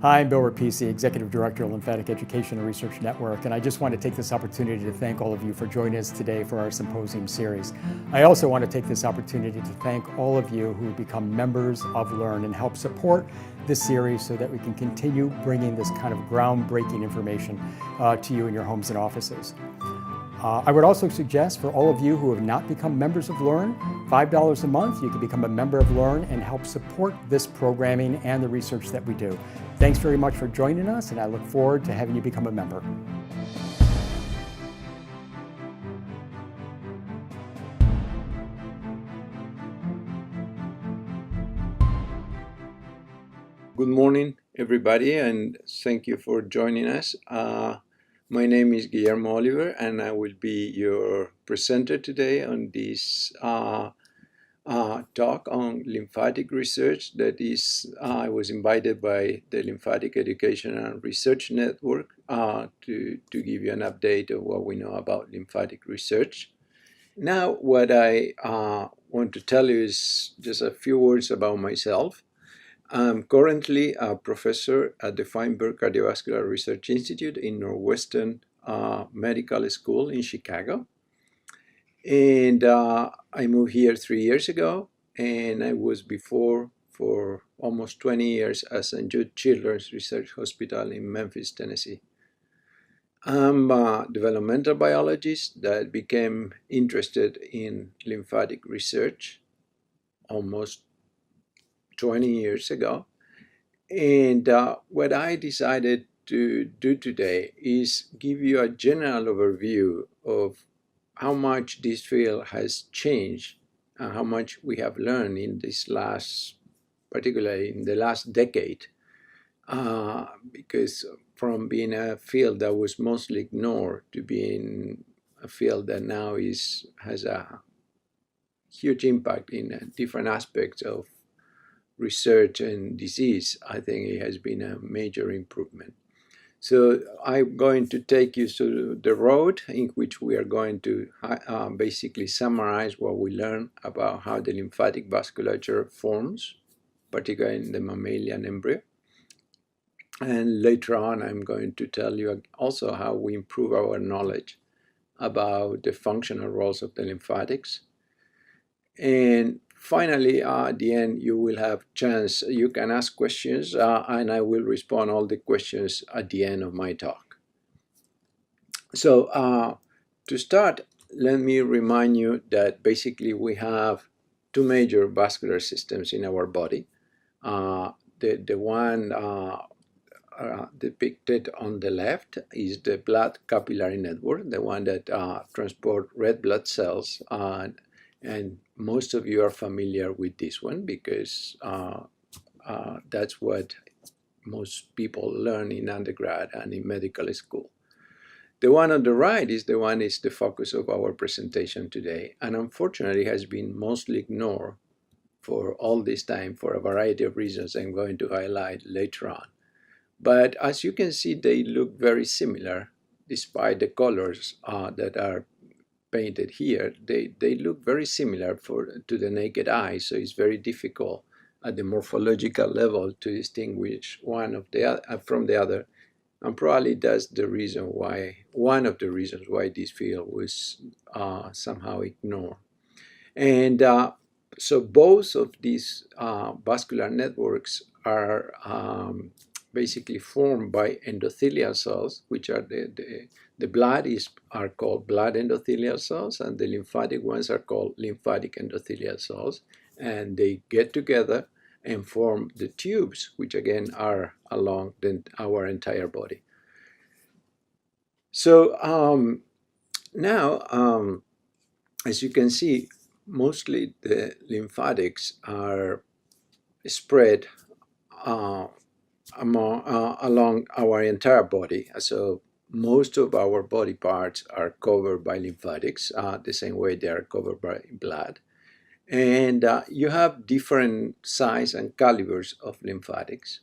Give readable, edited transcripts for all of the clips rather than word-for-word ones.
Hi, I'm Bill Rapisi, Executive Director of Lymphatic Education and Research Network, and I just want to take this opportunity to thank all of you for joining us today for our symposium series. I also want to take this opportunity to thank all of you who become members of LEARN and help support this series so that we can continue bringing this kind of groundbreaking information to you in your homes and offices. I would also suggest for all of you who have not become members of LEARN, $5 a month, you can become a member of LEARN and help support this programming and the research that we do. Thanks very much for joining us, and I look forward to having you become a member. Good morning, everybody, and thank you for joining us. My name is Guillermo Oliver, and I will be your presenter today on this talk on lymphatic research. That is, I was invited by the Lymphatic Education and Research Network to give you an update of what we know about lymphatic research. Now, what I want to tell you is just a few words about myself. I'm currently a professor at the Feinberg Cardiovascular Research Institute in Northwestern Medical School in Chicago. And I moved here 3 years ago, and I was before for almost 20 years at St. Jude Children's Research Hospital in Memphis, Tennessee. I'm a developmental biologist that became interested in lymphatic research almost 20 years ago. And what I decided to do today is give you a general overview of how much this field has changed and how much we have learned in this particularly in the last decade, because from being a field that was mostly ignored to being a field that now has a huge impact in different aspects of research and disease, I think it has been a major improvement. So I'm going to take you through the road in which we are going to basically summarize what we learned about how the lymphatic vasculature forms, particularly in the mammalian embryo. And later on, I'm going to tell you also how we improve our knowledge about the functional roles of the lymphatics. And finally, at the end, you will have chance, you can ask questions, and I will respond all the questions at the end of my talk. So to start, let me remind you that basically we have two major vascular systems in our body. The one depicted on the left is the blood capillary network, the one that transport red blood cells, and most of you are familiar with this one because that's what most people learn in undergrad and in medical school. The one on the right is the focus of our presentation today, and unfortunately has been mostly ignored for all this time for a variety of reasons I'm going to highlight later on. But as you can see, they look very similar despite the colors that are painted here. They look very similar to the naked eye, so it's very difficult at the morphological level to distinguish one from the other, and probably that's one of the reasons why this field was somehow ignored. And so both of these vascular networks are basically formed by endothelial cells, which are the blood are called blood endothelial cells, and the lymphatic ones are called lymphatic endothelial cells. And they get together and form the tubes, which again are along our entire body. So now, as you can see, mostly the lymphatics are spread along our entire body. So most of our body parts are covered by lymphatics, the same way they are covered by blood. And you have different size and calibers of lymphatics.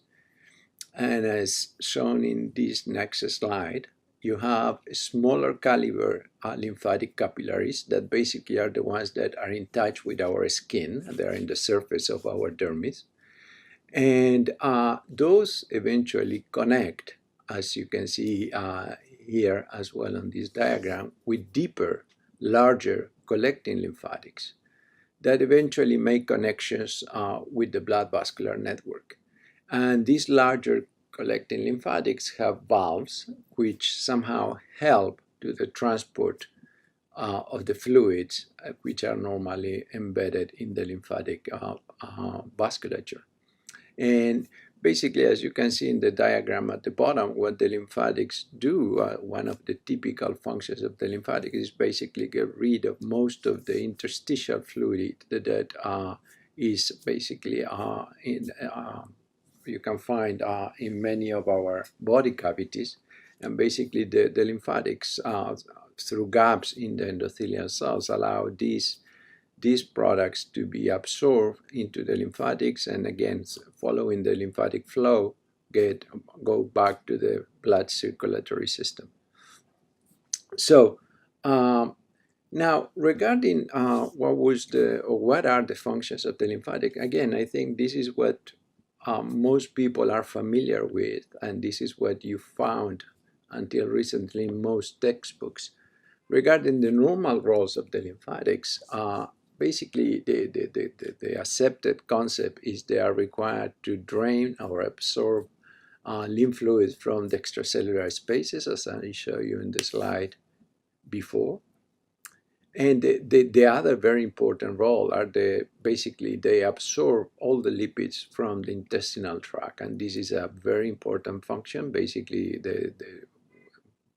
And as shown in this next slide, you have smaller caliber lymphatic capillaries that basically are the ones that are in touch with our skin. They are in the surface of our dermis. And those eventually connect, as you can see here as well on this diagram, with deeper, larger collecting lymphatics that eventually make connections with the blood vascular network. And these larger collecting lymphatics have valves which somehow help to the transport of the fluids which are normally embedded in the lymphatic vasculature. And basically, as you can see in the diagram at the bottom, what the lymphatics do, one of the typical functions of the lymphatic is basically get rid of most of the interstitial fluid that is basically you can find in many of our body cavities. And basically the lymphatics through gaps in the endothelial cells allow these products to be absorbed into the lymphatics, and again, following the lymphatic flow, go back to the blood circulatory system. So now regarding what are the functions of the lymphatic, again, I think this is what most people are familiar with, and this is what you found until recently in most textbooks. Regarding the normal roles of the lymphatics, basically the accepted concept is they are required to drain or absorb lymph fluids from the extracellular spaces, as I showed you in the slide before. And the other very important role are basically they absorb all the lipids from the intestinal tract, and this is a very important function. Basically,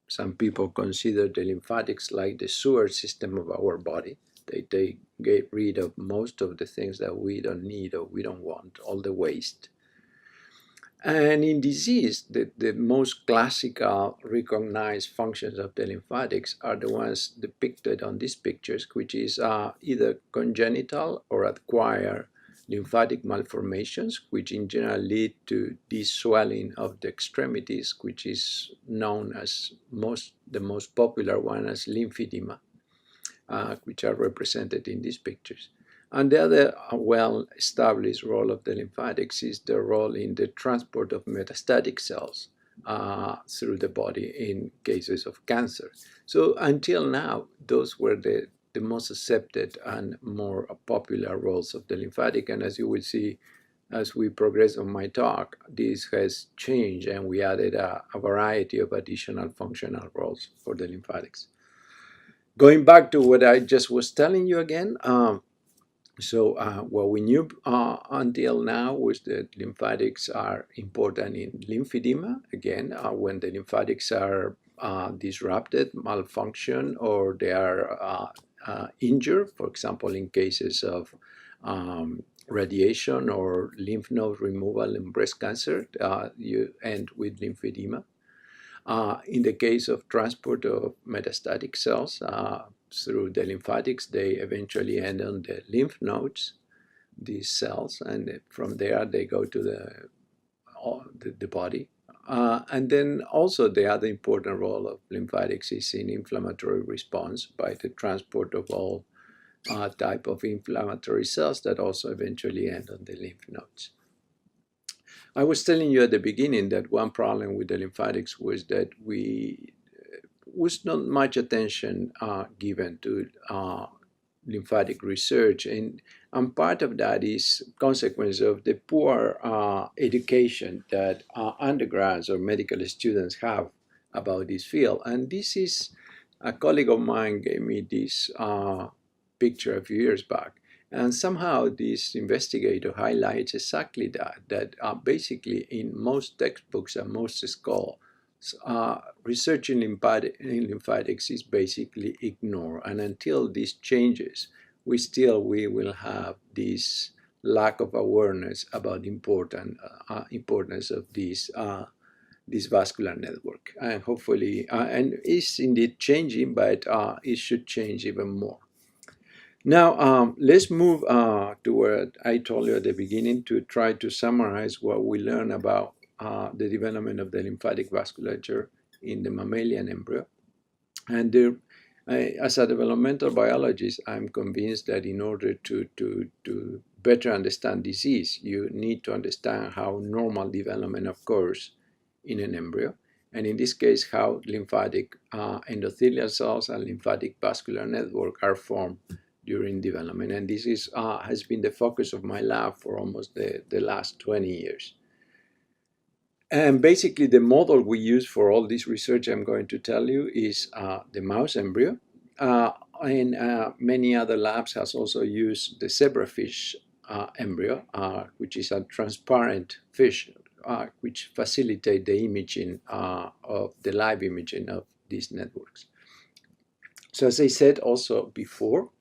some people consider the lymphatics like the sewer system of our body. They get rid of most of the things that we don't need or we don't want, all the waste. And in disease, the most classical recognized functions of the lymphatics are the ones depicted on these pictures, which is either congenital or acquired lymphatic malformations, which in general lead to this swelling of the extremities, which is known as the most popular one as lymphedema, which are represented in these pictures. And the other well-established role of the lymphatics is the role in the transport of metastatic cells through the body in cases of cancer. So until now, those were the most accepted and more popular roles of the lymphatic. And as you will see, as we progress on my talk, this has changed, and we added a variety of additional functional roles for the lymphatics. Going back to what I just was telling you again, what we knew until now was that lymphatics are important in lymphedema. Again, when the lymphatics are disrupted, malfunction, or they are injured, for example, in cases of radiation or lymph node removal in breast cancer, you end with lymphedema. In the case of transport of metastatic cells through the lymphatics, they eventually end on the lymph nodes, these cells, and from there they go to the body. And then also the other important role of lymphatics is in inflammatory response by the transport of all type of inflammatory cells that also eventually end on the lymph nodes. I was telling you at the beginning that one problem with the lymphatics was that was not much attention given to lymphatic research, and part of that is consequence of the poor education that undergrads or medical students have about this field. And this is a colleague of mine gave me this picture a few years back. And somehow this investigator highlights exactly that basically in most textbooks and most schools, research in lymphatics is basically ignored. And until this changes, we will have this lack of awareness about the importance of this vascular network. And hopefully, and it's indeed changing, but it should change even more. Now, let's move to what I told you at the beginning to try to summarize what we learned about the development of the lymphatic vasculature in the mammalian embryo. And As a developmental biologist, I'm convinced that in order to better understand disease, you need to understand how normal development occurs in an embryo, and in this case, how lymphatic endothelial cells and lymphatic vascular network are formed during development. And this is, has been the focus of my lab for almost the last 20 years. And basically, the model we use for all this research I'm going to tell you is the mouse embryo. And many other labs has also used the zebrafish embryo, which is a transparent fish, which facilitate the imaging of the live imaging of these networks. So as I said also before,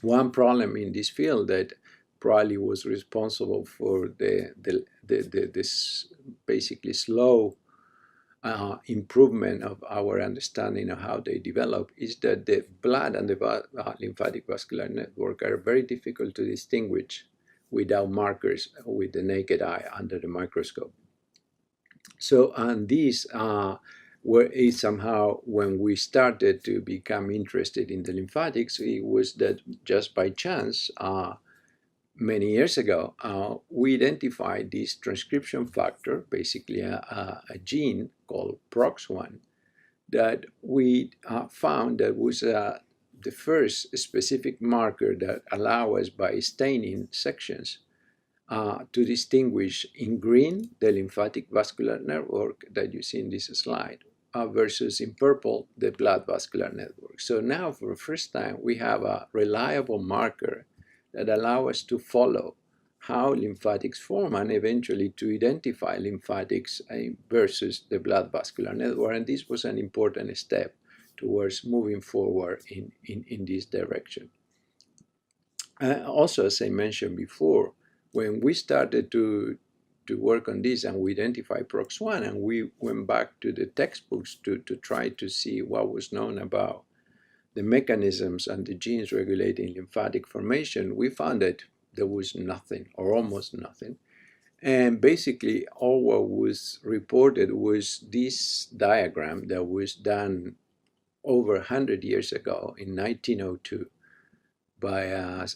one problem in this field that probably was responsible for this basically slow improvement of our understanding of how they develop is that the blood and the lymphatic vascular network are very difficult to distinguish without markers with the naked eye under the microscope. So, and these were somehow, when we started to become interested in the lymphatics, it was that just by chance, many years ago, we identified this transcription factor, basically a gene called Prox1, that we found that was the first specific marker that allow us, by staining sections, to distinguish in green the lymphatic vascular network that you see in this slide, versus in purple the blood vascular network. So now, for the first time, we have a reliable marker that allow us to follow how lymphatics form and eventually to identify lymphatics versus the blood vascular network. And this was an important step towards moving forward in this direction. Also, as I mentioned before, when we started to work on this and we identified Prox1 and we went back to the textbooks to try to see what was known about the mechanisms and the genes regulating lymphatic formation, we found that there was nothing or almost nothing. And basically, all what was reported was this diagram that was done over 100 years ago in 1902 by an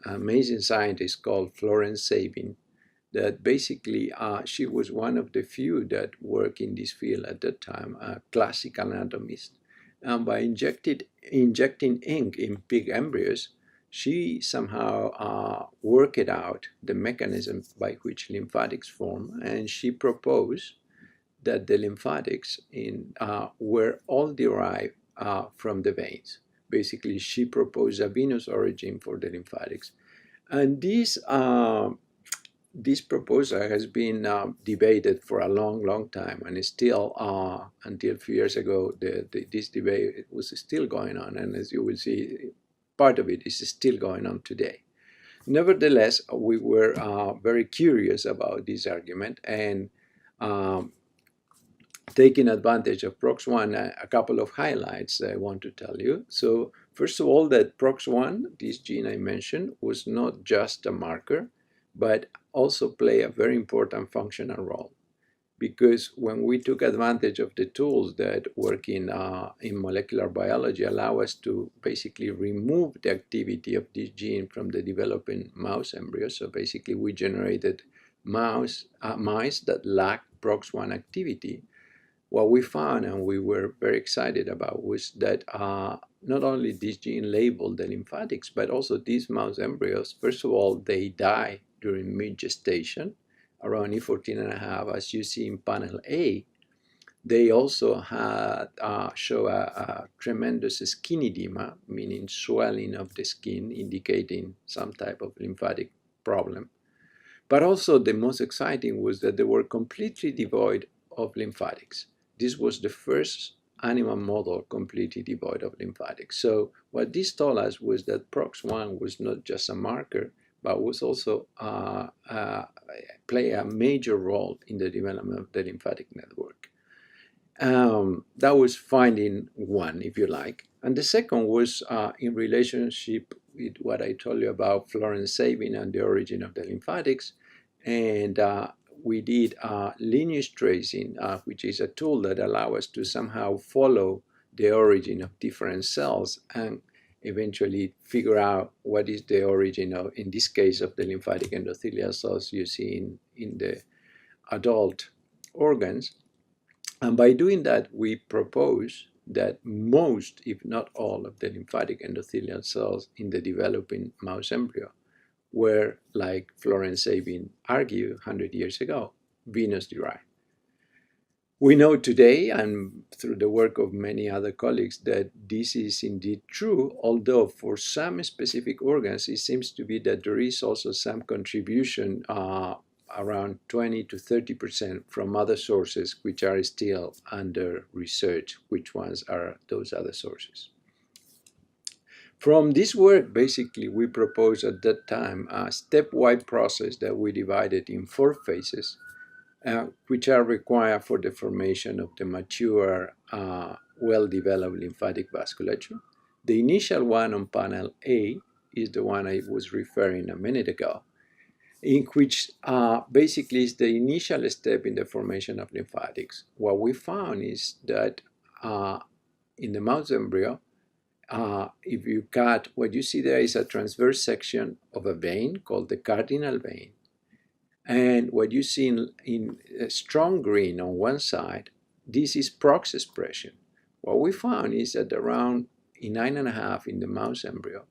amazing scientist called F.Sabin, that basically she was one of the few that worked in this field at that time, a classic anatomist. And by injecting ink in pig embryos, she somehow worked out the mechanism by which lymphatics form, and she proposed that the lymphatics were all derived from the veins. Basically, she proposed a venous origin for the lymphatics. And this proposal has been debated for a long time, and it's still, until a few years ago, this debate was still going on, and as you will see, part of it is still going on today. Nevertheless, we were very curious about this argument, and taking advantage of Prox1, a couple of highlights I want to tell you. So first of all, that Prox1, this gene I mentioned, was not just a marker, but also play a very important functional role. Because when we took advantage of the tools that work in molecular biology, allow us to basically remove the activity of this gene from the developing mouse embryo. So basically, we generated mice that lack Prox1 activity. What we found, and we were very excited about, was that not only this gene labeled the lymphatics, but also these mouse embryos, first of all, they die during mid-gestation, around E14.5, as you see in panel A. They also had show a tremendous skin edema, meaning swelling of the skin, indicating some type of lymphatic problem. But also the most exciting was that they were completely devoid of lymphatics. This was the first animal model completely devoid of lymphatics. So what this told us was that Prox1 was not just a marker, but was also play a major role in the development of the lymphatic network. That was finding one, if you like. And the second was in relationship with what I told you about F.Sabin and the origin of the lymphatics. And we did lineage tracing, which is a tool that allows us to somehow follow the origin of different cells and eventually figure out what is the origin of, in this case, of the lymphatic endothelial cells you see in the adult organs. And by doing that, we propose that most, if not all, of the lymphatic endothelial cells in the developing mouse embryo were, like F.Sabin argued 100 years ago, venous-derived. We know today, and through the work of many other colleagues, that this is indeed true, although for some specific organs, it seems to be that there is also some contribution, around 20 to 30% from other sources, which are still under research, which ones are those other sources. From this work, basically, we proposed at that time a stepwise process that we divided in 4 phases, which are required for the formation of the mature, well-developed lymphatic vasculature. The initial one on panel A is the one I was referring a minute ago, in which basically is the initial step in the formation of lymphatics. What we found is that in the mouse embryo, if you cut, what you see there is a transverse section of a vein called the cardinal vein. And what you see in strong green on one side, this is Prox expression. What we found is that around in 9.5 in the mouse embryo,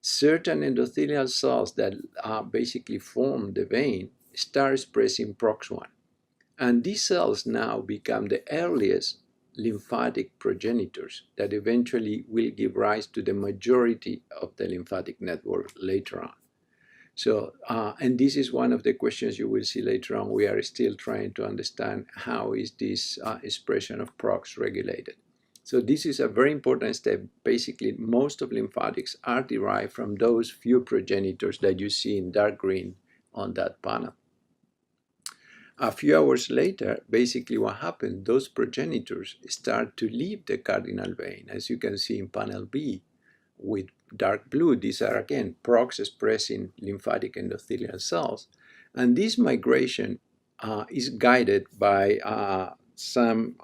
certain endothelial cells that basically form the vein start expressing Prox1. And these cells now become the earliest lymphatic progenitors that eventually will give rise to the majority of the lymphatic network later on. So, and this is one of the questions you will see later on. We are still trying to understand how is this expression of Prox regulated. So this is a very important step. Basically, most of lymphatics are derived from those few progenitors that you see in dark green on that panel. A few hours later, basically what happened, those progenitors start to leave the cardinal vein, as you can see in panel B with dark blue. These are, again, Prox expressing lymphatic endothelial cells. And this migration is guided by some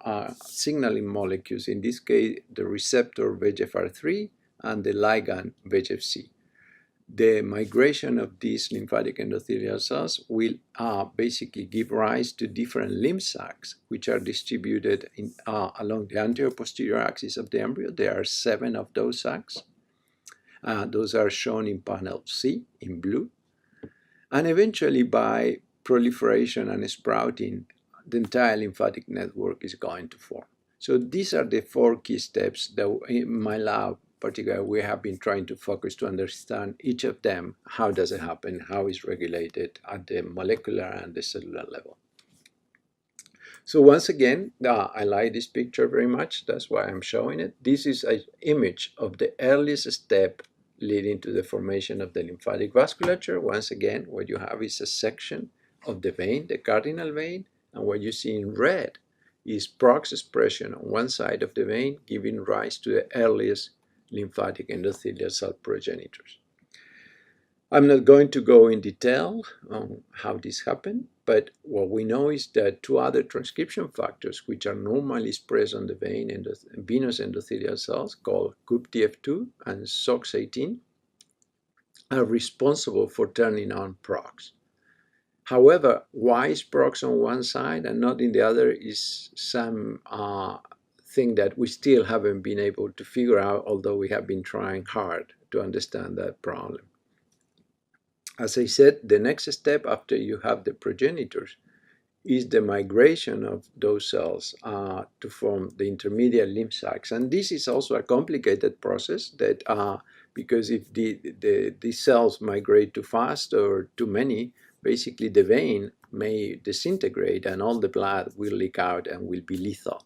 signaling molecules, in this case, the receptor VEGFR3 and the ligand VEGF-C. The migration of these lymphatic endothelial cells will basically give rise to different lymph sacs, which are distributed along the anterior-posterior axis of the embryo. There are 7 of those sacs. Those are shown in panel C in blue. And eventually, by proliferation and sprouting, the entire lymphatic network is going to form. So these are the 4 key steps that in my lab, particularly, we have been trying to focus to understand each of them. How does it happen? How is regulated at the molecular and the cellular level? So once again, I like this picture very much. That's why I'm showing it. This is an image of the earliest step leading to the formation of the lymphatic vasculature. Once again, what you have is a section of the vein, the cardinal vein, and what you see in red is Prox expression on one side of the vein, giving rise to the earliest lymphatic endothelial cell progenitors. I'm not going to go in detail on how this happened, but what we know is that 2 other transcription factors, which are normally expressed on the vein and the venous endothelial cells, called CUPTF2 and SOX18, are responsible for turning on Prox. However, why is Prox on one side and not in the other is some thing that we still haven't been able to figure out, although we have been trying hard to understand that problem. As I said, the next step after you have the progenitors is the migration of those cells to form the intermediate lymph sacs. And this is also a complicated process that because if these cells migrate too fast or too many, basically the vein may disintegrate and all the blood will leak out and will be lethal.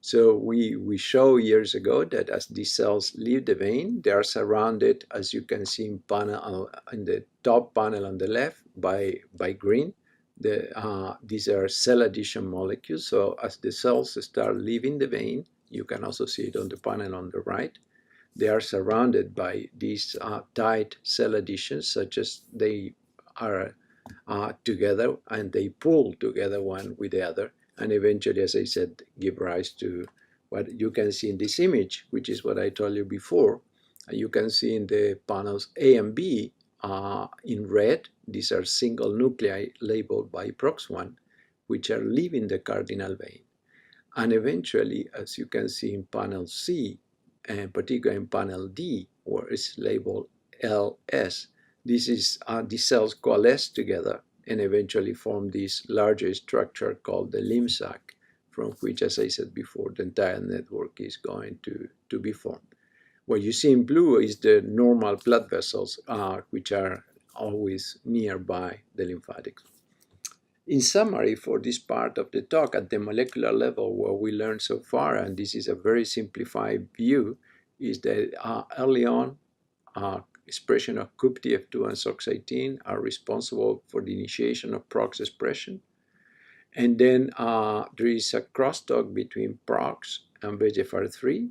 So we show years ago that as these cells leave the vein, they are surrounded, as you can see in the top panel on the left, by green. These are cell adhesion molecules. So as the cells start leaving the vein, you can also see it on the panel on the right. They are surrounded by these tight cell adhesions, such as they are together and they pull together one with the other. And eventually, as I said, give rise to what you can see in this image, which is what I told you before. You can see in the panels A and B in red, these are single nuclei labeled by Prox1, which are leaving the cardinal vein. And eventually, as you can see in panel C, and particularly in panel D, where it's labeled LS, these cells coalesce together and eventually form this larger structure called the lymph sac, from which, as I said before, the entire network is going to be formed. What you see in blue is the normal blood vessels, which are always nearby the lymphatics. In summary, for this part of the talk, at the molecular level, what we learned so far, and this is a very simplified view, is that early on, expression of CUPTF2 and SOX18 are responsible for the initiation of Prox expression. And then there is a crosstalk between Prox and VEGFR3.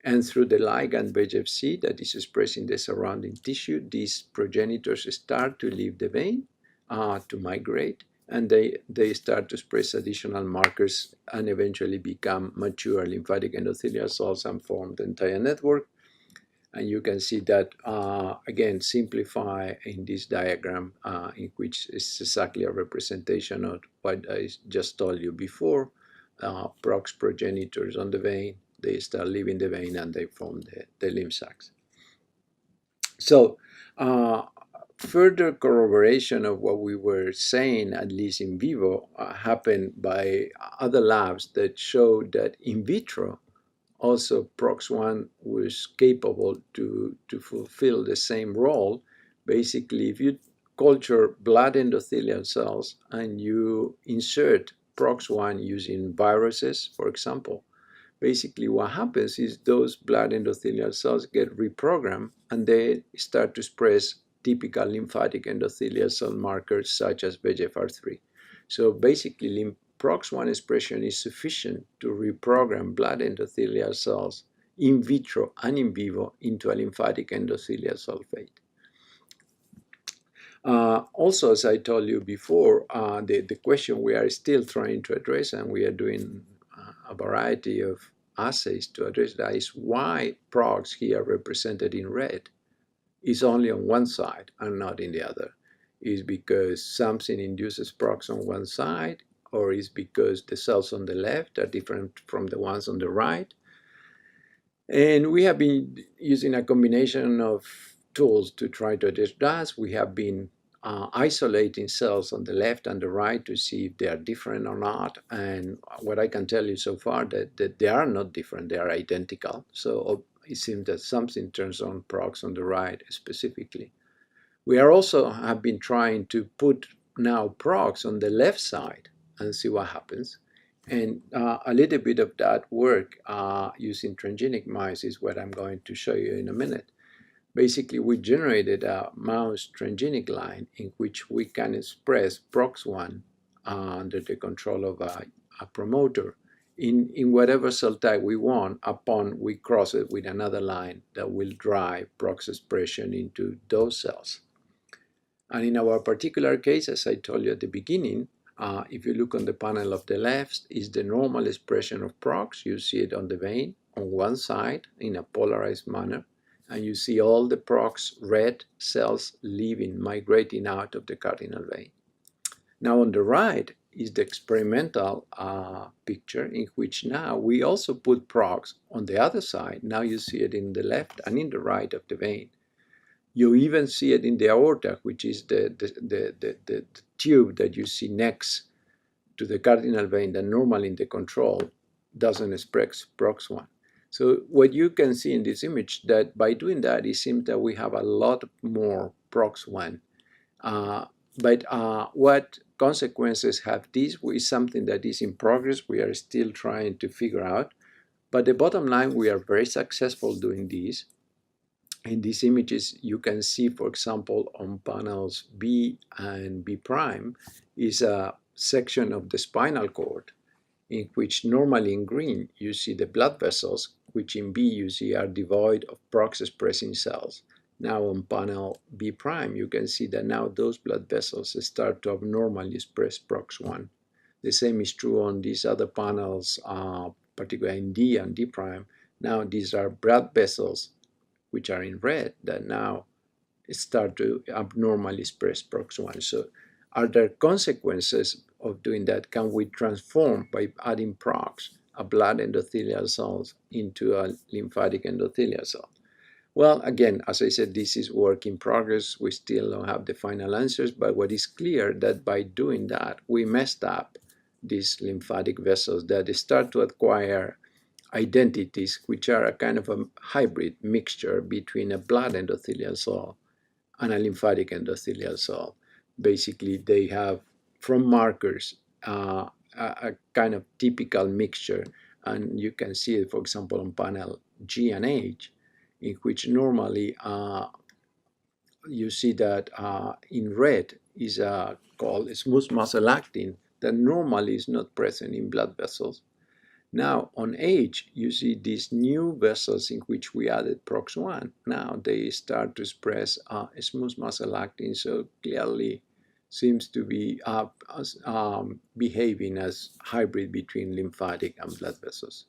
And through the ligand VEGF-C that is expressed in the surrounding tissue, these progenitors start to leave the vein to migrate, and they start to express additional markers and eventually become mature lymphatic endothelial cells and form the entire network. And you can see that, again, simplify in this diagram, in which is exactly a representation of what I just told you before. Prox progenitors on the vein, they start leaving the vein and they form the lymph sacs. So further corroboration of what we were saying, at least in vivo, happened by other labs that showed that in vitro, also Prox1 was capable to fulfill the same role. Basically, if you culture blood endothelial cells and you insert Prox1 using viruses, for example, basically what happens is those blood endothelial cells get reprogrammed and they start to express typical lymphatic endothelial cell markers such as VEGFR3. So basically, Prox1 expression is sufficient to reprogram blood endothelial cells in vitro and in vivo into a lymphatic endothelial cell fate. Also, as I told you before, the question we are still trying to address, and we are doing a variety of assays to address that, is why Prox, here represented in red, is only on one side and not in the other. Is because something induces Prox on one side, or is because the cells on the left are different from the ones on the right? And we have been using a combination of tools to try to address that. We have been isolating cells on the left and the right to see if they are different or not. And what I can tell you so far that they are not different, they are identical. So it seems that something turns on Prox on the right specifically. We are also have been trying to put now Prox on the left side and see what happens. And a little bit of that work using transgenic mice is what I'm going to show you in a minute. Basically, we generated a mouse transgenic line in which we can express Prox1 under the control of a promoter in whatever cell type we want upon we cross it with another line that will drive Prox expression into those cells. And in our particular case, as I told you at the beginning, if you look on the panel of the left, is the normal expression of Prox. You see it on the vein on one side in a polarized manner, and you see all the Prox red cells leaving, migrating out of the cardinal vein. Now on the right is the experimental picture in which now we also put Prox on the other side. Now you see it in the left and in the right of the vein. You even see it in the aorta, which is the tube that you see next to the cardinal vein that normally in the control doesn't express Prox1. So what you can see in this image, that by doing that, it seems that we have a lot more Prox1. But what consequences have this is something that is in progress. We are still trying to figure out. But the bottom line, we are very successful doing this. In these images, you can see, for example, on panels B and B prime, is a section of the spinal cord in which normally in green you see the blood vessels, which in B you see are devoid of Prox-expressing cells. Now on panel B prime, you can see that now those blood vessels start to abnormally express Prox1. The same is true on these other panels, particularly in D and D prime. Now these are blood vessels, which are in red, that now start to abnormally express Prox1. So are there consequences of doing that? Can we transform by adding Prox a blood endothelial cells into a lymphatic endothelial cell? Well, again, as I said, this is work in progress. We still don't have the final answers, but what is clear that by doing that, we messed up these lymphatic vessels that start to acquire identities which are a kind of a hybrid mixture between a blood endothelial cell and a lymphatic endothelial cell. Basically, they have, from markers, a kind of typical mixture, and you can see it, for example, on panel G and H, in which normally you see that in red is called smooth muscle actin that normally is not present in blood vessels. Now on H, you see these new vessels in which we added Prox1. Now they start to express smooth muscle actin, so clearly seems to be behaving as hybrid between lymphatic and blood vessels.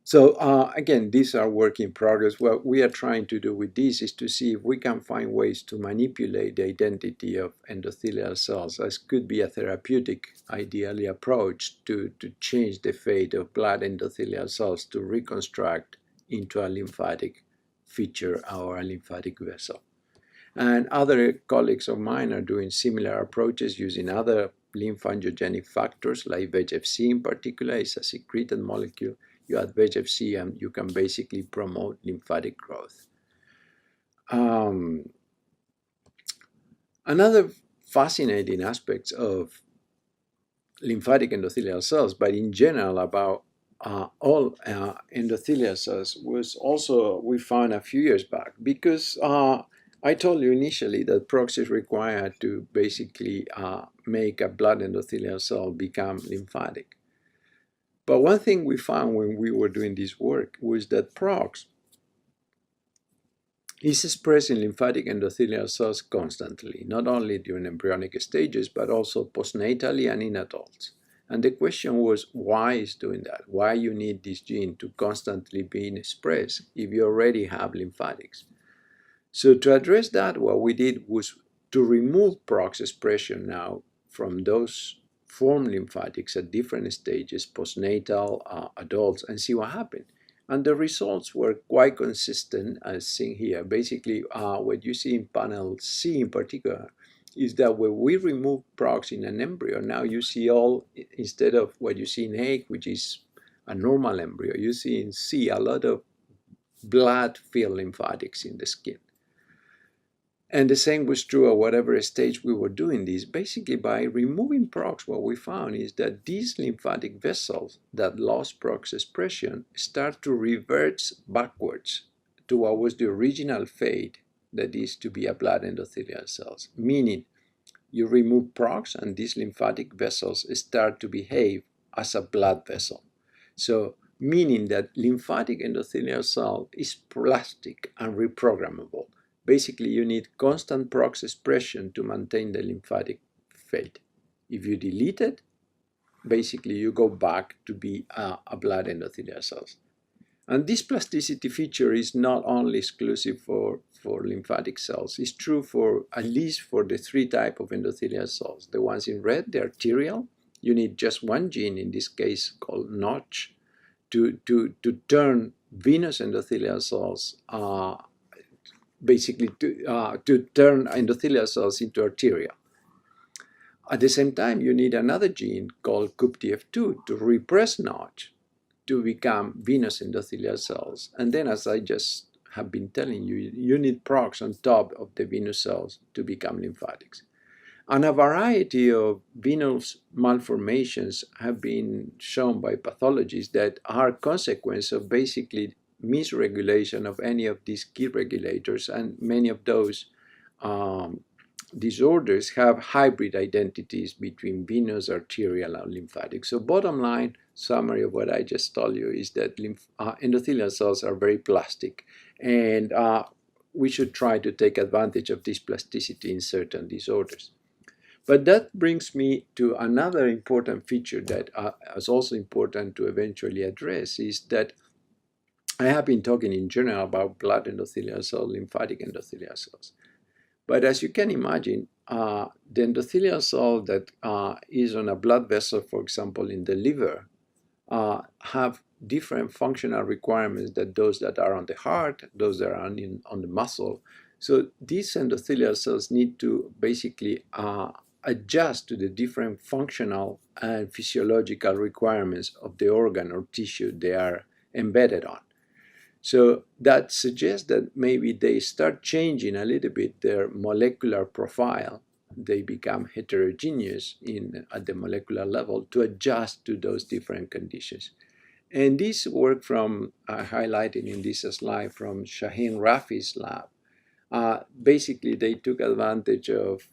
So again, these are work in progress. What we are trying to do with this is to see if we can find ways to manipulate the identity of endothelial cells, as could be a therapeutic, ideally, approach to change the fate of blood endothelial cells to reconstruct into a lymphatic feature or a lymphatic vessel. And other colleagues of mine are doing similar approaches using other lymphangiogenic factors, like VEGF-C in particular. It's a secreted molecule. You add VEGF-C and you can basically promote lymphatic growth. Another fascinating aspect of lymphatic endothelial cells, but in general about all endothelial cells, was also we found a few years back, because I told you initially that Prox is required to basically make a blood endothelial cell become lymphatic. But one thing we found when we were doing this work was that Prox is expressed in lymphatic endothelial cells constantly, not only during embryonic stages, but also postnatally and in adults. And the question was, why is doing that? Why you need this gene to constantly be expressed if you already have lymphatics? So to address that, what we did was to remove Prox expression now from those formed lymphatics at different stages, postnatal, adults, and see what happened. And the results were quite consistent, as seen here. Basically, what you see in panel C in particular is that when we remove Prox in an embryo, now you see all, instead of what you see in A, which is a normal embryo, you see in C a lot of blood-filled lymphatics in the skin. And the same was true at whatever stage we were doing this. Basically, by removing Prox, what we found is that these lymphatic vessels that lost Prox expression start to revert backwards to what was the original fate, that is to be a blood endothelial cells. Meaning, you remove Prox and these lymphatic vessels start to behave as a blood vessel. So, meaning that lymphatic endothelial cell is plastic and reprogrammable. Basically, you need constant Prox expression to maintain the lymphatic fate. If you delete it, basically you go back to be a blood endothelial cells. And this plasticity feature is not only exclusive for lymphatic cells. It's true for at least for the three types of endothelial cells. The ones in red, the arterial. You need just one gene, in this case called Notch, to turn venous endothelial cells basically to turn endothelial cells into arterial. At the same time, you need another gene called CUPTF2 to repress Notch to become venous endothelial cells. And then, as I just have been telling you, you need Prox on top of the venous cells to become lymphatics. And a variety of venous malformations have been shown by pathologists that are a consequence of basically misregulation of any of these key regulators, and many of those disorders have hybrid identities between venous, arterial, and lymphatic. So bottom line summary of what I just told you is that endothelial cells are very plastic, and we should try to take advantage of this plasticity in certain disorders. But that brings me to another important feature that is also important to eventually address, is that I have been talking in general about blood endothelial cells, lymphatic endothelial cells. But as you can imagine, the endothelial cell that is on a blood vessel, for example, in the liver, have different functional requirements than those that are on the heart, those that are on the muscle. So these endothelial cells need to basically adjust to the different functional and physiological requirements of the organ or tissue they are embedded on. So that suggests that maybe they start changing a little bit their molecular profile. They become heterogeneous at the molecular level to adjust to those different conditions. And this work from, highlighted in this slide from Shaheen Rafi's lab, basically they took advantage of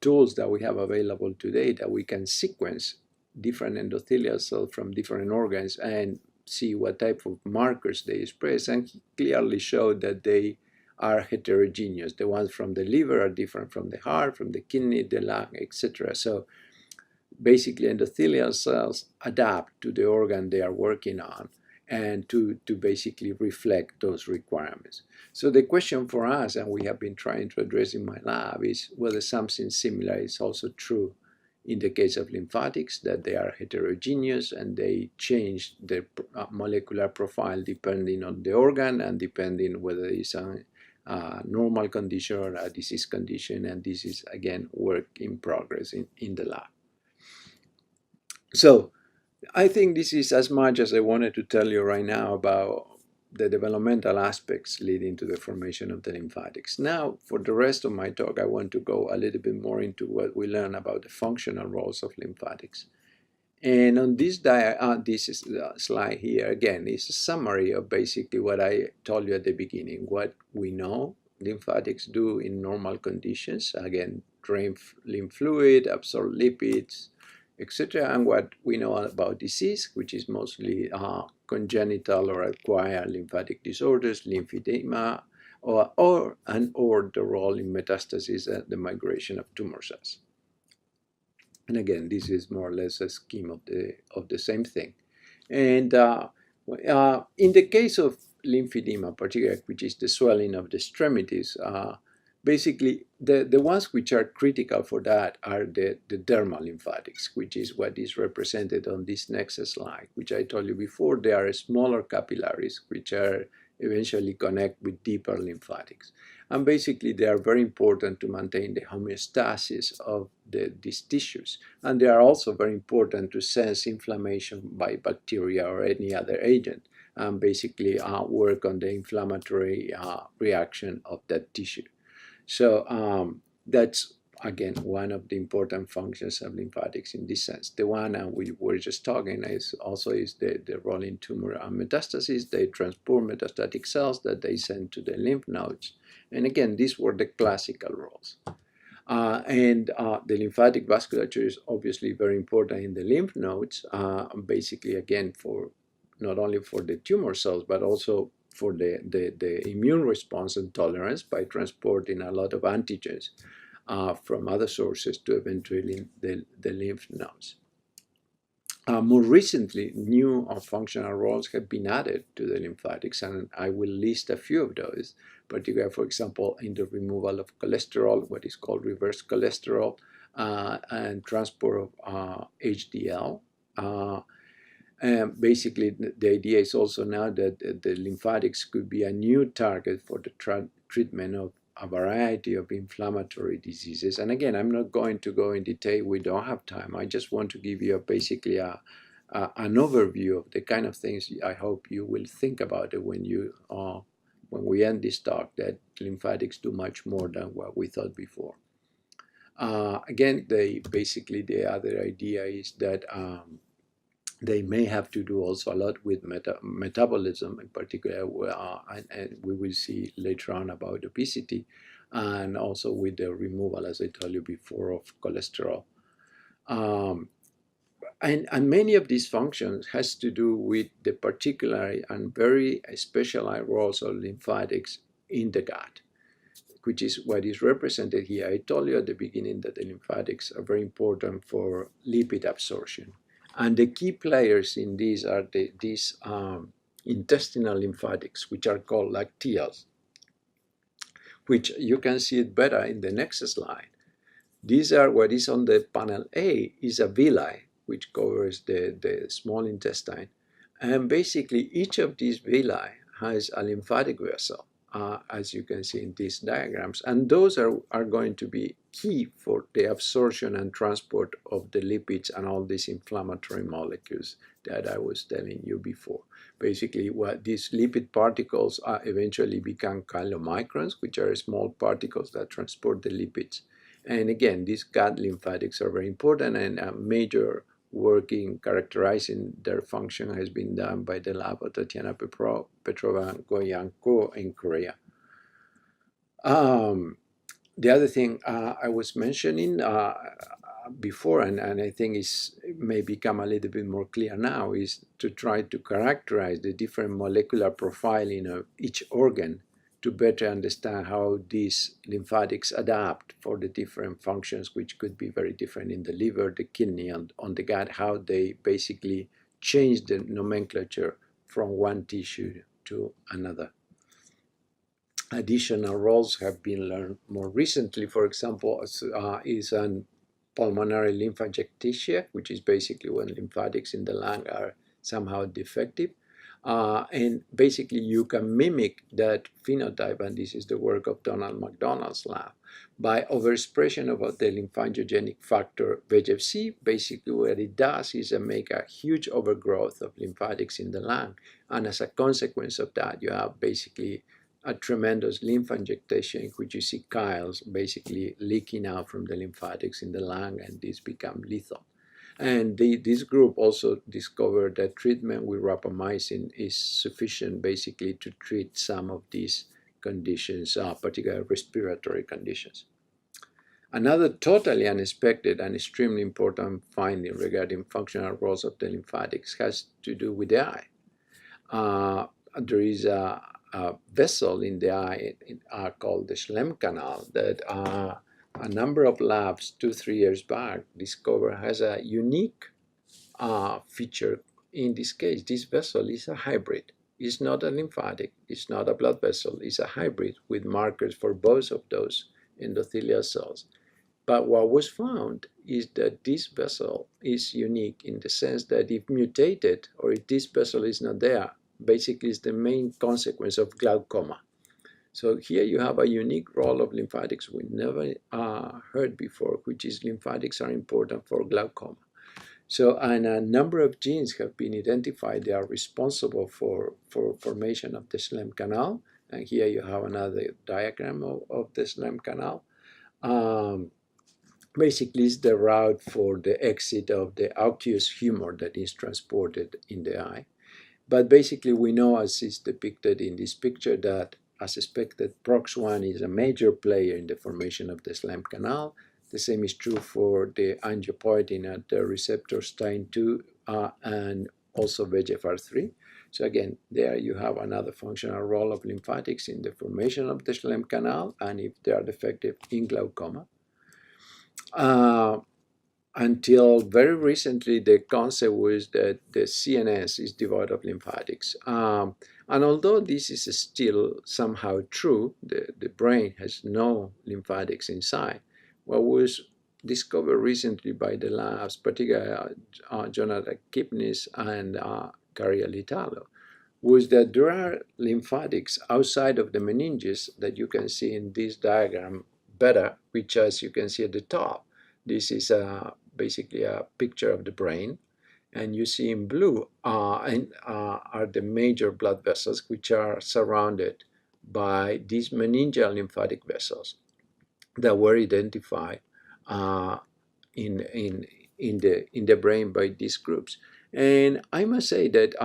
tools that we have available today that we can sequence different endothelial cells from different organs and see what type of markers they express, and clearly showed that they are heterogeneous. The ones from the liver are different from the heart, from the kidney, the lung, etc. So basically endothelial cells adapt to the organ they are working on and to basically reflect those requirements. So the question for us, and we have been trying to address in my lab, is whether something similar is also true in the case of lymphatics, that they are heterogeneous and they change their molecular profile depending on the organ and depending whether it's a normal condition or a disease condition. And this is, again, work in progress in the lab. So I think this is as much as I wanted to tell you right now about the developmental aspects leading to the formation of the lymphatics. Now, for the rest of my talk, I want to go a little bit more into what we learn about the functional roles of lymphatics. And on this slide here, again, is a summary of basically what I told you at the beginning, what we know lymphatics do in normal conditions. Again, drain lymph fluid, absorb lipids, etc., and what we know about disease, which is mostly congenital or acquired lymphatic disorders, lymphedema, or the role in metastasis and the migration of tumor cells. And again, this is more or less a scheme of the same thing. And in the case of lymphedema, particularly, which is the swelling of the extremities, basically, the ones which are critical for that are the dermal lymphatics, which is what is represented on this next slide, which I told you before. They are smaller capillaries, which are eventually connect with deeper lymphatics. And basically, they are very important to maintain the homeostasis of these tissues. And they are also very important to sense inflammation by bacteria or any other agent, and basically work on the inflammatory reaction of that tissue. So that's, again, one of the important functions of lymphatics in this sense. The one we were just talking is the role in tumor metastasis. They transport metastatic cells that they send to the lymph nodes. And again, these were the classical roles. The lymphatic vasculature is obviously very important in the lymph nodes, basically, again, for not only for the tumor cells, but also for the immune response and tolerance by transporting a lot of antigens from other sources to eventually the lymph nodes. More recently, new functional roles have been added to the lymphatics, and I will list a few of those, particularly, for example, in the removal of cholesterol, what is called reverse cholesterol, and transport of HDL. And basically, the idea is also now that the lymphatics could be a new target for the treatment of a variety of inflammatory diseases. And again, I'm not going to go in detail. We don't have time. I just want to give you basically an overview of the kind of things I hope you will think about it when we end this talk, that lymphatics do much more than what we thought before. Again, the other idea is that they may have to do also a lot with metabolism, in particular, and we will see later on about obesity, and also with the removal, as I told you before, of cholesterol. And many of these functions has to do with the particular and very specialized roles of lymphatics in the gut, which is what is represented here. I told you at the beginning that the lymphatics are very important for lipid absorption. And the key players in these are these intestinal lymphatics, which are called lacteals, which you can see it better in the next slide. These are what is on the panel A is a villi, which covers the small intestine. And basically, each of these villi has a lymphatic vessel, as you can see in these diagrams. And those are going to be key for the absorption and transport of the lipids and all these inflammatory molecules that I was telling you before. Basically, what these lipid particles eventually become chylomicrons, which are small particles that transport the lipids. And again, these gut lymphatics are very important, and a major work in characterizing their function has been done by the lab of Tatiana Petrova and Goyanko in Korea. The other thing I was mentioning before, and I think it may become a little bit more clear now, is to try to characterize the different molecular profiling of each organ to better understand how these lymphatics adapt for the different functions, which could be very different in the liver, the kidney, and on the gut, how they basically change the nomenclature from one tissue to another. Additional roles have been learned more recently. For example, is an pulmonary lymphangiectasia, which is basically when lymphatics in the lung are somehow defective. And basically, you can mimic that phenotype, and this is the work of Donald McDonald's lab, by overexpression of the lymphangiogenetic factor VEGF-C. Basically, what it does is make a huge overgrowth of lymphatics in the lung, and as a consequence of that, you have basically a tremendous lymphangiectasia in which you see chiles basically leaking out from the lymphatics in the lung, and these become lethal. And this group also discovered that treatment with rapamycin is sufficient basically to treat some of these conditions, particularly respiratory conditions. Another totally unexpected and extremely important finding regarding functional roles of the lymphatics has to do with the eye. There is a vessel in the eye called the Schlemm canal that a number of labs 2-3 years back discovered has a unique feature. In this case, this vessel is a hybrid. It's not a lymphatic, it's not a blood vessel, it's a hybrid with markers for both of those endothelial cells. But what was found is that this vessel is unique in the sense that if mutated, or if this vessel is not there, basically is the main consequence of glaucoma. So here you have a unique role of lymphatics we never heard before, which is lymphatics are important for glaucoma. So, and a number of genes have been identified. They are responsible for formation of the Schlemm canal. And here you have another diagram of the Schlemm canal. Basically, it's the route for the exit of the aqueous humor that is transported in the eye. But basically, we know, as is depicted in this picture, that as expected, Prox1 is a major player in the formation of the Schlemm canal. The same is true for the angiopoietin at the receptors TIN2 and also VEGFR3. So again, there you have another functional role of lymphatics in the formation of the Schlemm canal, and if they are defective, in glaucoma. Until very recently, the concept was that the CNS is devoid of lymphatics. And although this is still somehow true, the brain has no lymphatics inside. What was discovered recently by the labs, particularly Jonathan Kipnis and Caria Litalo, was that there are lymphatics outside of the meninges that you can see in this diagram better, which, as you can see at the top, this is basically a picture of the brain, and you see in blue are the major blood vessels, which are surrounded by these meningeal lymphatic vessels that were identified in the brain by these groups. And I must say that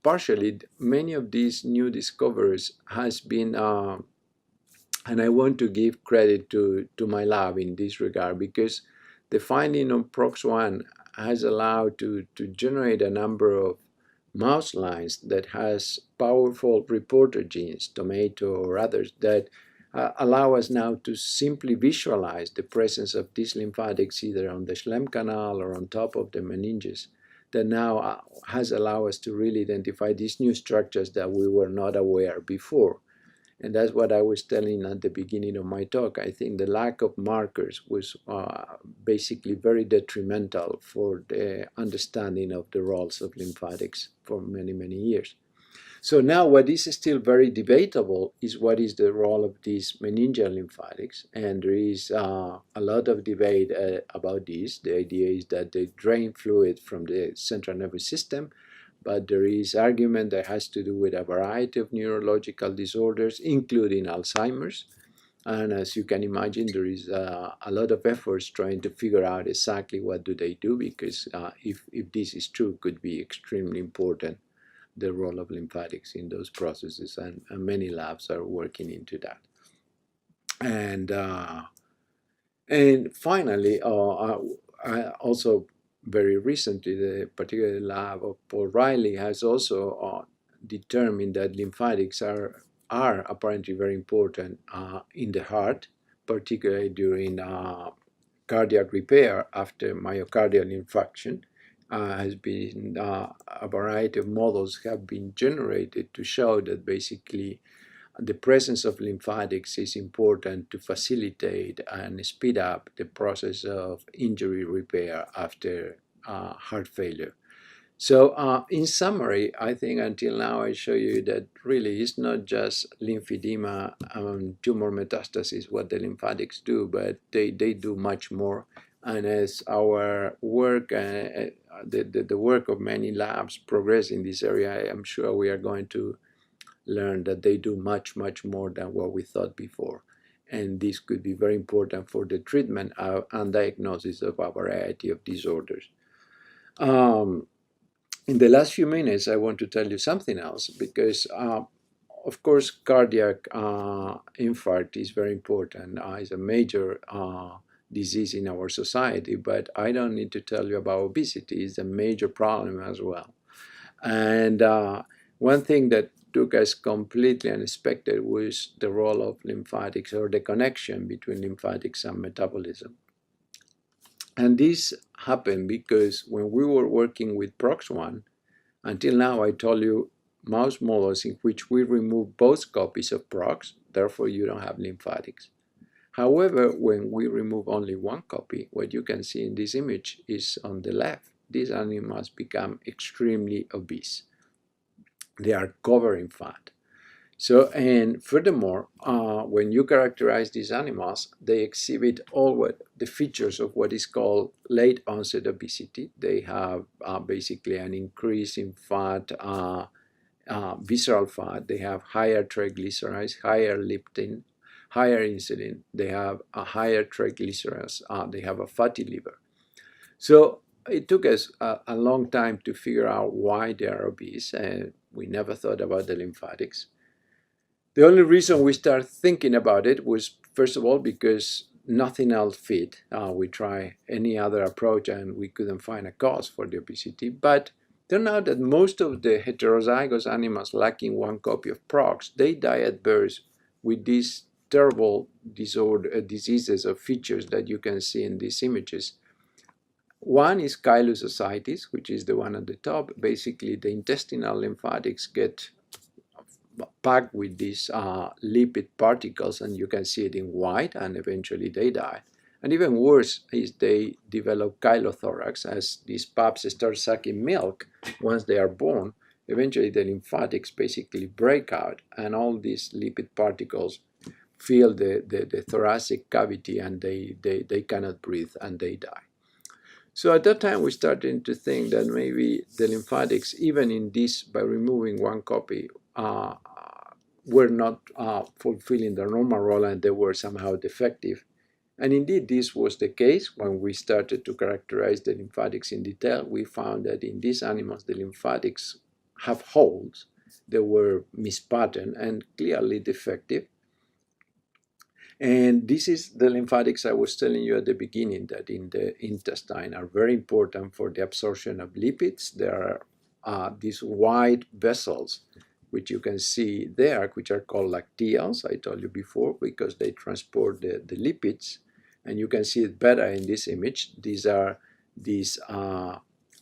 partially many of these new discoveries has been, and I want to give credit to my lab in this regard, because the finding of Prox1 has allowed to generate a number of mouse lines that has powerful reporter genes, tomato or others, that allow us now to simply visualize the presence of these lymphatics either on the Schlemm canal or on top of the meninges, that now has allowed us to really identify these new structures that we were not aware before. And that's what I was telling at the beginning of my talk. I think the lack of markers was basically very detrimental for the understanding of the roles of lymphatics for many, many years. So now what is still very debatable is what is the role of these meningeal lymphatics. And there is a lot of debate about this. The idea is that they drain fluid from the central nervous system, but there is argument that has to do with a variety of neurological disorders, including Alzheimer's. And as you can imagine, there is a lot of efforts trying to figure out exactly what do they do, because if this is true, it could be extremely important, the role of lymphatics in those processes, and many labs are working into that. And finally, also very recently, the particular lab of Paul Riley has also determined that lymphatics are apparently very important in the heart, particularly during cardiac repair after myocardial infarction. Has been a variety of models have been generated to show that basically the presence of lymphatics is important to facilitate and speed up the process of injury repair after heart failure. So in summary, I think until now I show you that really it's not just lymphedema and tumor metastasis what the lymphatics do, but they do much more. And as our work, the work of many labs progress in this area, I'm sure we are going to learn that they do much, much more than what we thought before. And this could be very important for the treatment and diagnosis of a variety of disorders. In the last few minutes, I want to tell you something else, because of course, cardiac infarct is very important. It's a major disease in our society, but I don't need to tell you about obesity. It's a major problem as well. And one thing that took us completely unexpected was the role of lymphatics, or the connection between lymphatics and metabolism. And this happened because when we were working with Prox1, until now I told you mouse models in which we remove both copies of Prox, therefore you don't have lymphatics. However, when we remove only one copy, what you can see in this image is on the left. These animals become extremely obese. They are covered in fat. So, and furthermore, when you characterize these animals, they exhibit all the features of what is called late onset obesity. They have basically an increase in fat, visceral fat. They have higher triglycerides, higher leptin, higher insulin. They have a higher triglycerides. They have a fatty liver. So it took us a long time to figure out why they are obese, and we never thought about the lymphatics. The only reason we started thinking about it was, first of all, because nothing else fit. We tried any other approach and we couldn't find a cause for the obesity. But it turned out that most of the heterozygous animals lacking one copy of Prox, they die at birth with these terrible diseases or features that you can see in these images. One is chylosositis, which is the one at the top. Basically, the intestinal lymphatics get packed with these lipid particles, and you can see it in white, and eventually they die. And even worse is they develop chylothorax, as these pups start sucking milk once they are born. Eventually the lymphatics basically break out, and all these lipid particles fill the thoracic cavity, and they cannot breathe and they die. So at that time we started to think that maybe the lymphatics, even in this, by removing one copy, were not fulfilling their normal role, and they were somehow defective. And indeed, this was the case. When we started to characterize the lymphatics in detail, we found that in these animals, the lymphatics have holes. They were mispatterned and clearly defective. And this is the lymphatics I was telling you at the beginning, that in the intestine are very important for the absorption of lipids. There are these wide vessels which you can see there, which are called lacteals, I told you before, because they transport the lipids. And you can see it better in this image. These are these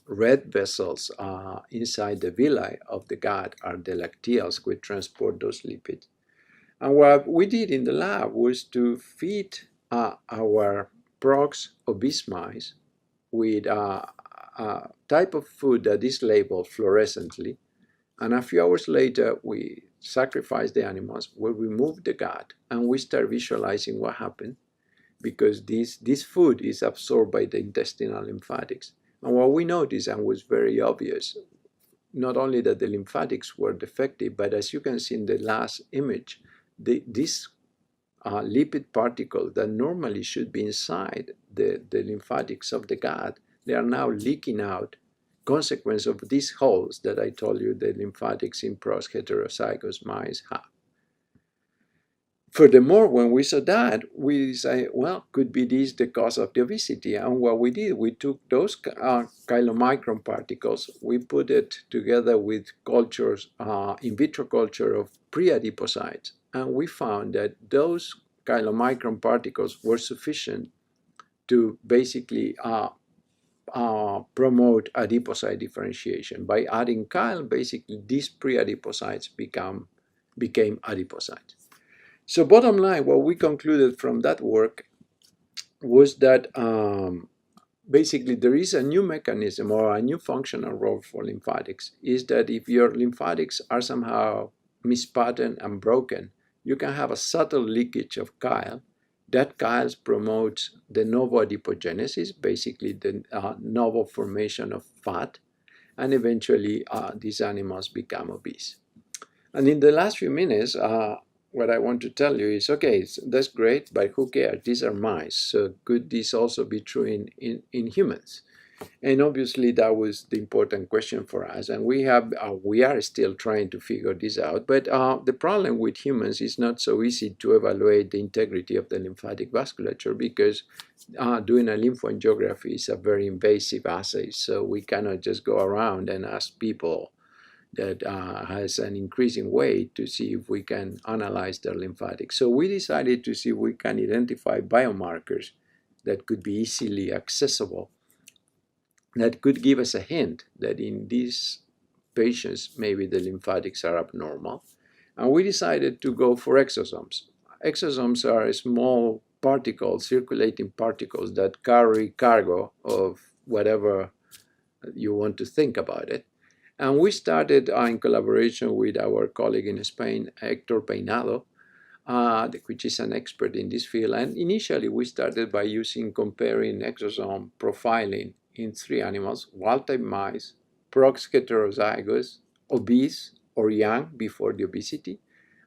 red vessels inside the villi of the gut are the lacteals, which transport those lipids. And what we did in the lab was to feed our Prox obese mice with a type of food that is labeled fluorescently. And a few hours later, we sacrificed the animals, we removed the gut, and we start visualizing what happened, because this food is absorbed by the intestinal lymphatics. And what we noticed, and was very obvious, not only that the lymphatics were defective, but as you can see in the last image, these lipid particles that normally should be inside the lymphatics of the gut, they are now leaking out, consequence of these holes that I told you the lymphatics in Prox heterozygous mice have. Furthermore, when we saw that, we decided, well, could be this the cause of the obesity? And what we did, we took those chylomicron particles, we put it together with cultures, in vitro culture of pre-adipocytes, and we found that those chylomicron particles were sufficient to basically promote adipocyte differentiation. By adding chyle, basically these pre-adipocytes became adipocytes. So bottom line, what we concluded from that work was that basically there is a new mechanism or a new functional role for lymphatics, is that if your lymphatics are somehow mispatterned and broken, you can have a subtle leakage of chyle. That chyle promotes de novo adipogenesis, basically the novel formation of fat, and eventually these animals become obese. And in the last few minutes, what I want to tell you is, okay, that's great, but who cares? These are mice. So could this also be true in humans? And obviously that was the important question for us. And we are still trying to figure this out. But the problem with humans is not so easy to evaluate the integrity of the lymphatic vasculature, because doing a lymphangiography is a very invasive assay. So we cannot just go around and ask people that has an increasing weight to see if we can analyze their lymphatics. So we decided to see if we can identify biomarkers that could be easily accessible, that could give us a hint that in these patients, maybe the lymphatics are abnormal. And we decided to go for exosomes. Exosomes are small particles, circulating particles that carry cargo of whatever you want to think about it. And we started in collaboration with our colleague in Spain, Héctor Peinado, which is an expert in this field. And initially, we started by comparing exosome profiling in 3 animals: wild-type mice, Prox heterozygous, obese or young before the obesity,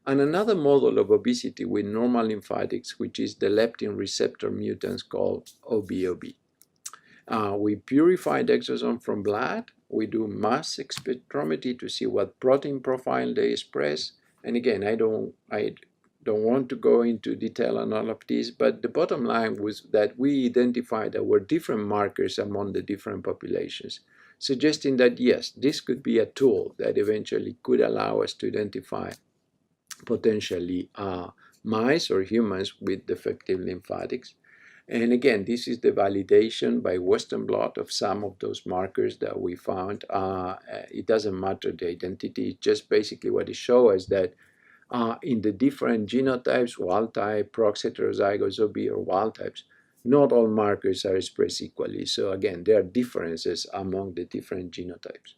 and another model of obesity with normal lymphatics, which is the leptin receptor mutants called OBOB. We purify the exosome from blood. We do mass spectrometry to see what protein profile they express. And again, I don't want to go into detail on all of this, but the bottom line was that we identified there were different markers among the different populations, suggesting that yes, this could be a tool that eventually could allow us to identify potentially mice or humans with defective lymphatics. And again, this is the validation by Western blot of some of those markers that we found. It doesn't matter the identity, just basically what it shows is that in the different genotypes, wild type, Prox heterozygous, OB, or wild types, not all markers are expressed equally. So again, there are differences among the different genotypes.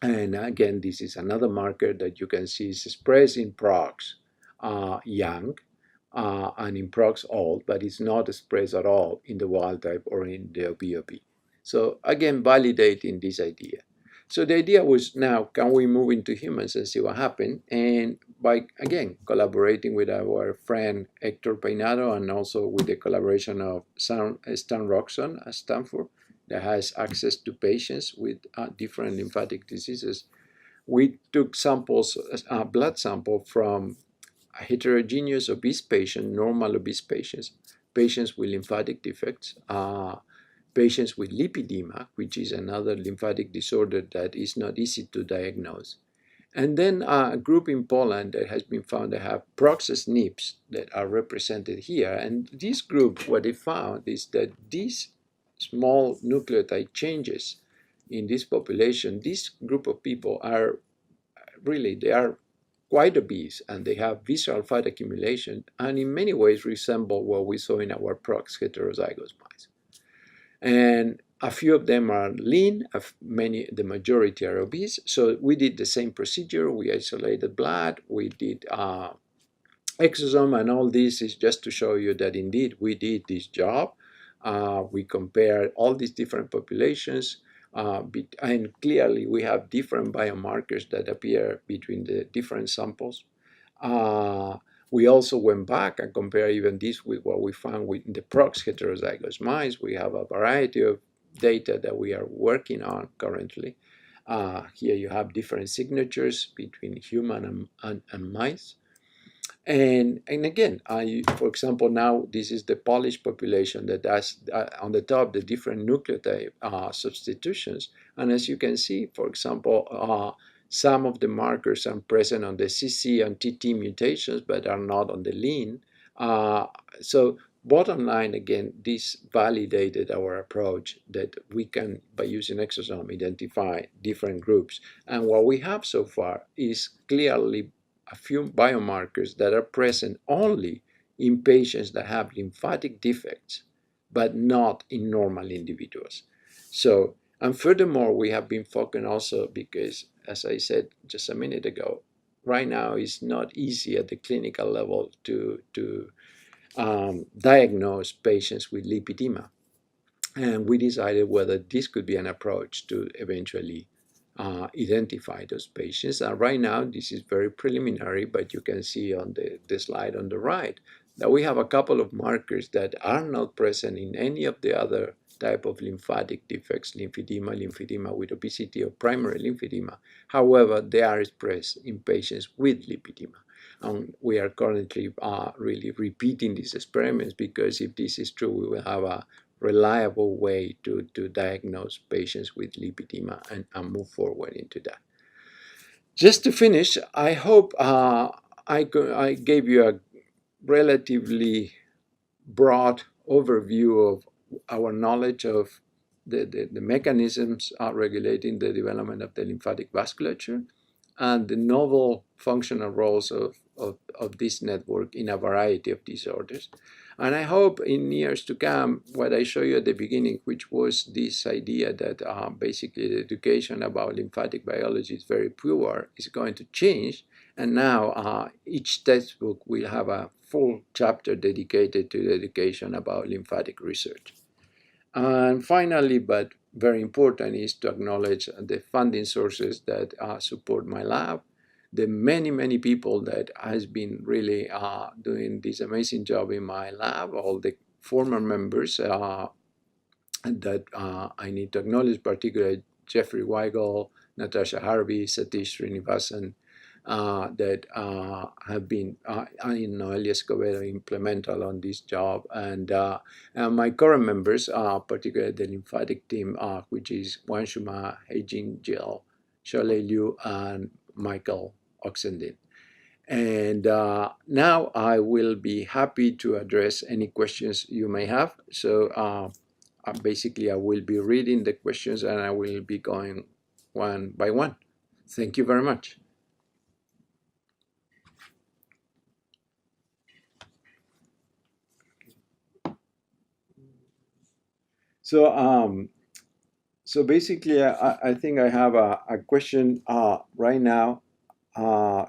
And again, this is another marker that you can see is expressed in Prox young, and in Prox old, but it's not expressed at all in the wild type or in the OBOB. So again, validating this idea. So the idea was, now can we move into humans and see what happened? And by, again, collaborating with our friend Héctor Peinado, and also with the collaboration of Stan Roxon at Stanford, that has access to patients with different lymphatic diseases, we took samples, blood sample from heterogeneous obese patients, normal obese patients, patients with lymphatic defects, patients with lipedema, which is another lymphatic disorder that is not easy to diagnose, And then a group in Poland that has been found to have Prox1 that are represented here. And this group, what they found is that these small nucleotide changes in this population, this group of people are really, they are quite obese and they have visceral fat accumulation and in many ways resemble what we saw in our Prox heterozygous mice. And a few of them are lean, the majority are obese. So we did the same procedure. We isolated blood, we did exosome, and all this is just to show you that indeed we did this job. We compared all these different populations, and clearly we have different biomarkers that appear between the different samples. We also went back and compared even this with what we found with the Prox heterozygous mice. We have a variety of data that we are working on currently. Here you have different signatures between human and mice. And again, for example, now this is the Polish population that has on the top the different nucleotide substitutions. And as you can see, for example, some of the markers are present on the CC and TT mutations, but are not on the lean. So bottom line, again, this validated our approach that we can, by using exosome, identify different groups. And what we have so far is clearly a few biomarkers that are present only in patients that have lymphatic defects, but not in normal individuals. So, and furthermore, we have been focusing also because, as I said just a minute ago, right now it's not easy at the clinical level to diagnose patients with lipedema. And we decided whether this could be an approach to eventually identify those patients. And right now, this is very preliminary, but you can see on the slide on the right that we have a couple of markers that are not present in any of the other type of lymphatic defects, lymphedema with obesity, or primary lymphedema. However, they are expressed in patients with lipedema. And we are currently really repeating these experiments because if this is true, we will have a reliable way to diagnose patients with lipedema and move forward into that. Just to finish, I hope I gave you a relatively broad overview of our knowledge of the mechanisms regulating the development of the lymphatic vasculature and the novel functional roles of this network in a variety of disorders. And I hope in years to come, what I showed you at the beginning, which was this idea that basically the education about lymphatic biology is very poor, is going to change. And now each textbook will have a full chapter dedicated to the education about lymphatic research. And finally, but very important, is to acknowledge the funding sources that support my lab, the many people that has been really doing this amazing job in my lab, all the former members that I need to acknowledge, particularly Jeffrey Weigel, Natasha Harvey, Satish Srinivasan, that have been, Eli Escobedo, implemental on this job, and my current members, particularly the lymphatic team, which is Wan Shuma, Heijin Jill, Shirley Liu, and Michael Oxenden. And now I will be happy to address any questions you may have. So basically, I will be reading the questions and I will be going one by one. Thank you very much. So basically, I think I have a question right now,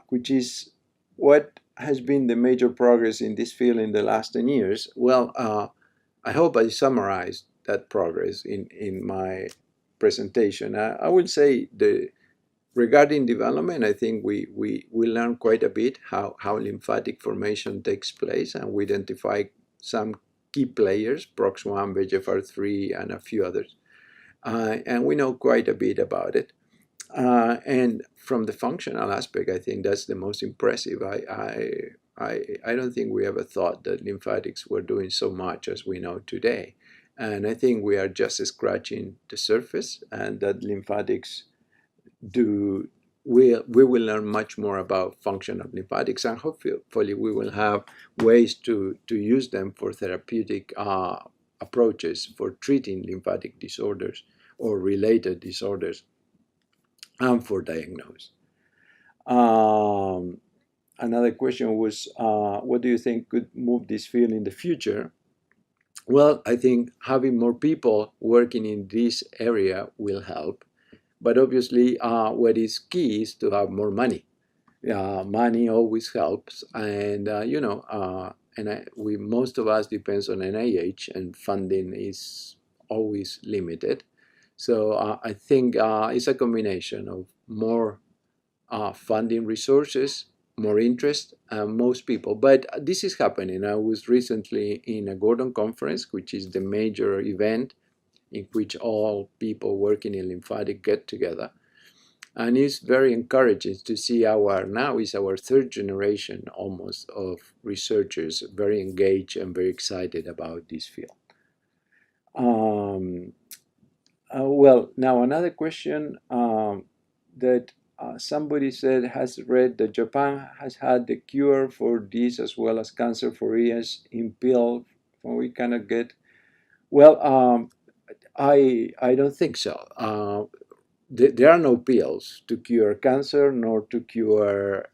which is, what has been the major progress in this field in the last 10 years? Well, I hope I summarized that progress in my presentation. I will say regarding development, I think we learned quite a bit how lymphatic formation takes place, and we identify some key players, Prox1, VEGFR3, and a few others. And we know quite a bit about it. And from the functional aspect, I think that's the most impressive. I don't think we ever thought that lymphatics were doing so much as we know today. And I think we are just scratching the surface, and that lymphatics do we will learn much more about function of lymphatics, and hopefully we will have ways to use them for therapeutic approaches for treating lymphatic disorders or related disorders and for diagnosis. Another question was, what do you think could move this field in the future? Well, I think having more people working in this area will help. But obviously, what is key is to have more money. Money always helps, and most of us depends on NIH, and funding is always limited. So I think it's a combination of more funding resources, more interest, most people. But this is happening. I was recently in a Gordon conference, which is the major event in which all people working in lymphatic get together. And it's very encouraging to see now is our third generation almost of researchers very engaged and very excited about this field. Well, now another question that somebody said has read that Japan has had the cure for this as well as cancer for years in pill. We cannot get. Well, I don't think so. There are no pills to cure cancer nor to cure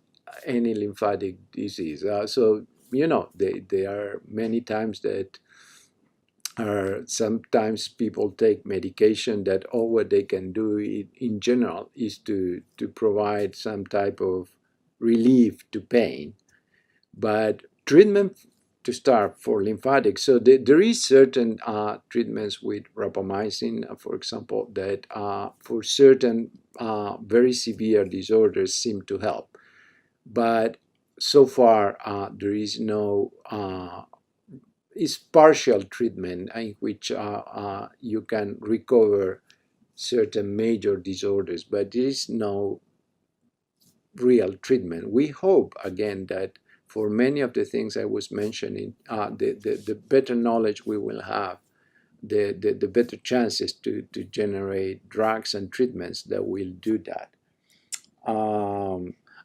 any lymphatic disease. So there are many times that sometimes people take medication that all what they can do in general is to provide some type of relief to pain. But treatment to start for lymphatics, so there is certain treatments with rapamycin, for example, that for certain very severe disorders seem to help. But so far, there is no is partial treatment in which you can recover certain major disorders, but there is no real treatment. We hope, again, that for many of the things I was mentioning, the better knowledge we will have, the better chances to generate drugs and treatments that will do that.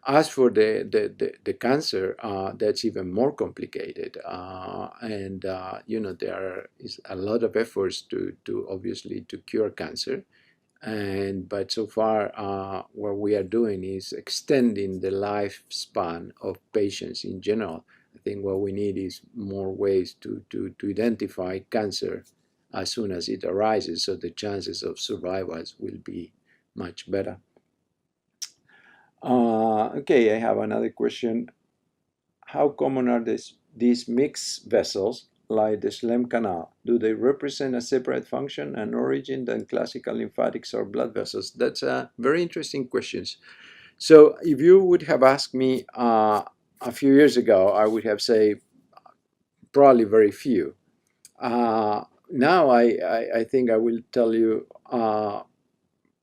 As for the cancer, that's even more complicated, and there is a lot of efforts to obviously to cure cancer, but so far what we are doing is extending the lifespan of patients in general. I think what we need is more ways to identify cancer as soon as it arises, so the chances of survival will be much better. Okay, I have another question. How common are these mixed vessels like the Schlemm canal? Do they represent a separate function and origin than classical lymphatics or blood vessels? That's a very interesting question. So if you would have asked me a few years ago, I would have said probably very few. Now I think I will tell you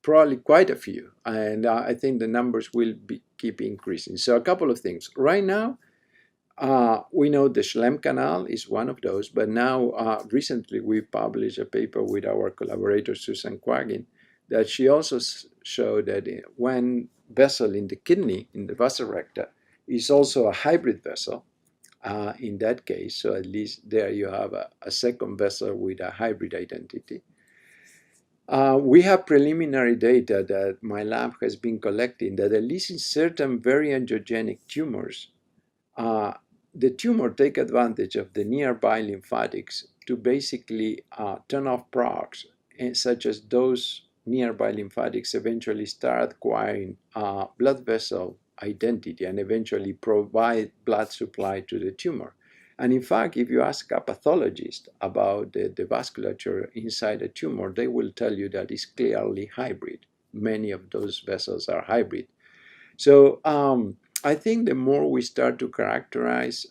probably quite a few, and I think the numbers will keep increasing. So a couple of things. Right now, we know the Schlemm canal is one of those, but now recently we published a paper with our collaborator Susan Quagin that she also showed that one vessel in the kidney, in the vasa recta, is also a hybrid vessel in that case. So at least there you have a second vessel with a hybrid identity. We have preliminary data that my lab has been collecting that at least in certain very angiogenic tumors, the tumor take advantage of the nearby lymphatics to basically turn off Prox, such as those nearby lymphatics eventually start acquiring blood vessel identity and eventually provide blood supply to the tumor. And in fact, if you ask a pathologist about the vasculature inside a tumor, they will tell you that it's clearly hybrid. Many of those vessels are hybrid. So I think the more we start to characterize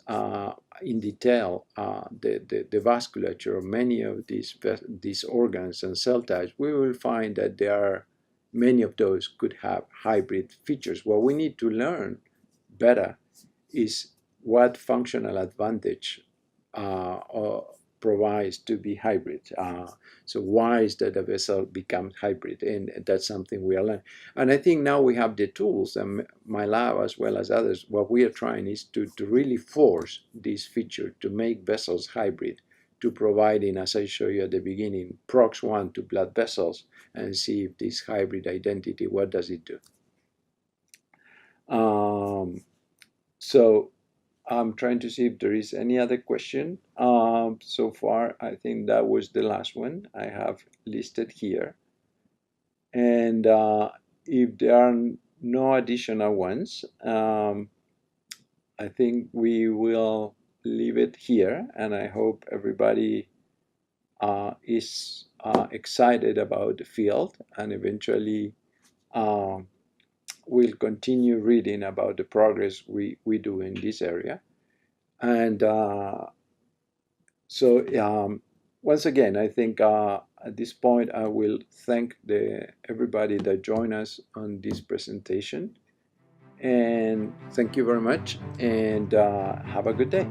in detail the vasculature of many of these organs and cell types, we will find that many of those could have hybrid features. What we need to learn better is what functional advantage provides to be hybrid. So why is that a vessel becomes hybrid? And that's something we are learning. And I think now we have the tools, and my lab as well as others, what we are trying is to really force this feature to make vessels hybrid, to providing, as I showed you at the beginning, Prox1 to blood vessels, and see if this hybrid identity, what does it do? So I'm trying to see if there is any other question. So far, I think that was the last one I have listed here. And if there are no additional ones, I think we will leave it here. And I hope everybody is excited about the field, and eventually we'll continue reading about the progress we do in this area. And so once again, I think at this point I will thank everybody that joined us on this presentation. And thank you very much, and have a good day.